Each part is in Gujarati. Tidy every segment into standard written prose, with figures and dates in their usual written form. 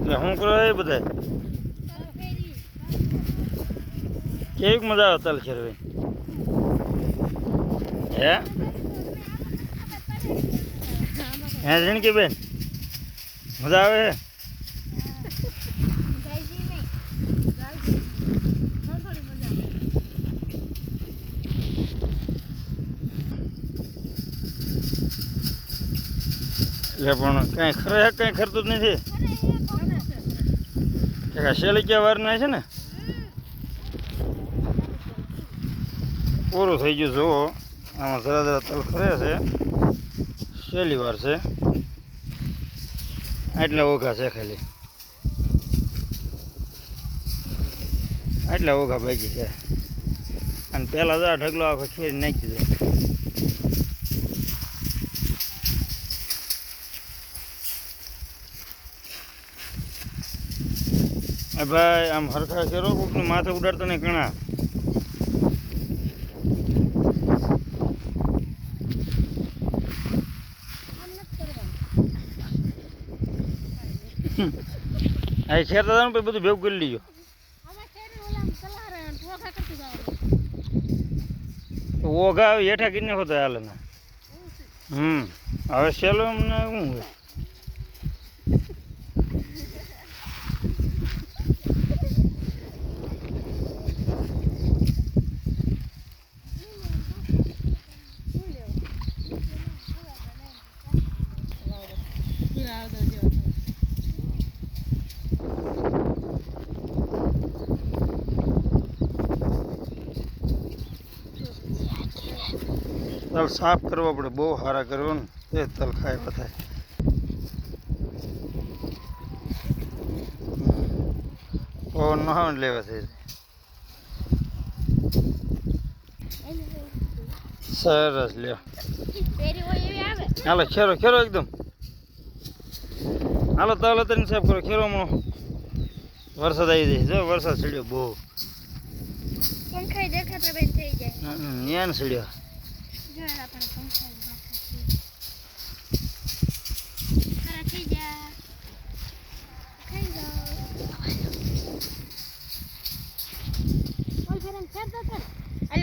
એટલે શું કરો એ બધા કેવીક મજા આવે તલ ખેરવી હે હે જણકી બેન મજા આવે હે એટલે પણ કઈ ખરે કઈ ખરતું જ નથી શેલી ક્યાં વાર ના છે ને પૂરું થઈ ગયું જુઓ આમાં જરા જરા તલ ખરે છે શેલી વાર છે આટલા ઓઘા છે ખાલી આટલા ઓઘા ભાગી છે અને પહેલાં જરા ઢગલો આખો ખેરી નાખી દીધો ભાઈ આમ હરખા ખેરો કોકની માથે ઉડાડતા નહીં ઘણા આ ખેરતા હતા ને પછી બધું ભેગું કરી લીધું ઓઘા આવે હેઠા કરીને હોતા હાલે ને હવે સેલો અમને શું હોય તલ સાફ કરવા પડે બહુ સારા કરવો ને એ તલ ખાય બધા પવન ન આવે લેવા થઈ સરસ લ્યો હાલો ખેરો ખેરો એકદમ હાલો તલ અત્યારે સાફ કરો ખેરોમાં વરસાદ આવી જાય જો વરસાદ ચડ્યો બહુ ન્યાન ચડ્યો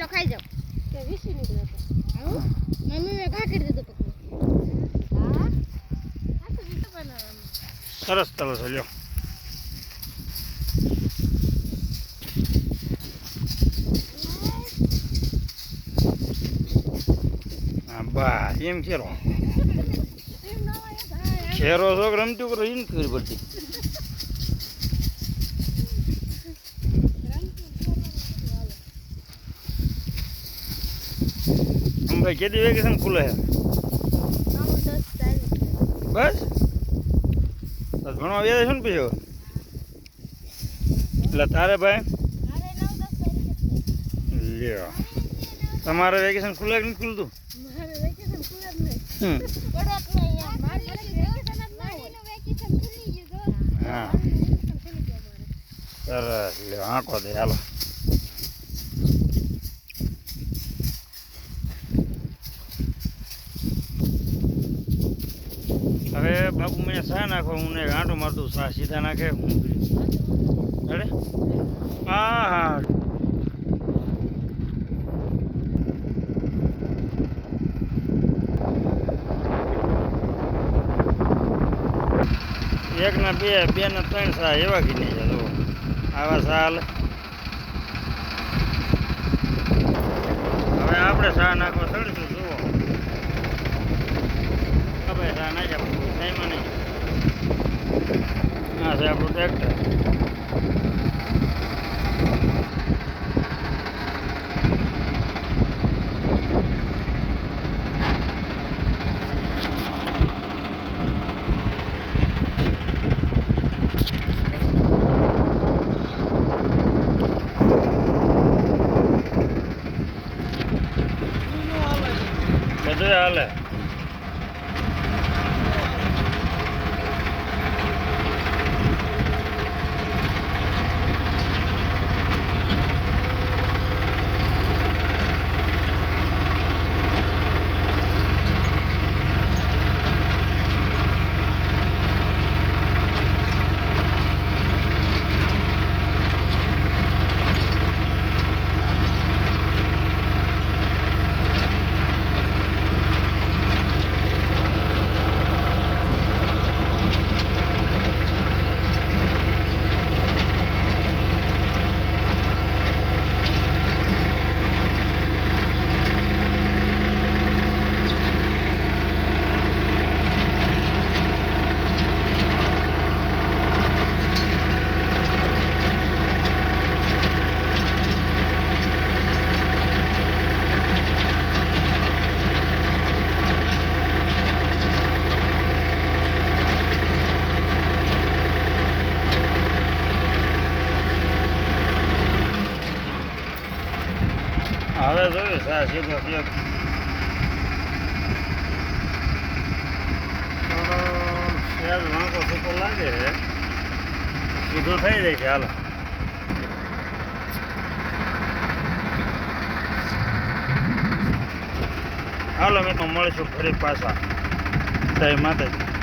ખાઈ જાઓ મમ્મી મેં ઘા કરી દીધું સરસ તલ છે લ્યો બા એમ ખેરો ખેરો છો રમતું કરો એને ખબર પડતી ભાઈ કેદી વેકેશન ખુલે છે બસ ઘણો આવ્યા છે ને પછી એટલે તારે ભાઈ લ્યો તમારે વેકેશન ખુલે કે નથી ખુલતું હા સરસ લ્યો આંકો દે હાલો હવે બાપુ મને શા નાખો હું આંટો મારતું શા સીધા નાખે હું અરે હા હા એક ના બે બે ના ત્રણ સા એવા કીધી છે જો આવા સાલ હવે આપણે સા નાખવા ચડીશું જુઓ હવે સા નાખ્યા ટાઈમમાં નહીં હા છે આપણું ટ્રેક્ટર બધું હાલે સા સીધો થયો સહેજ વાંકો સૂકો લાગે છે સીધો થઈ જાય છે હાલો હાલો મેં તો મળીશું ફરી પાછા જય માતાજી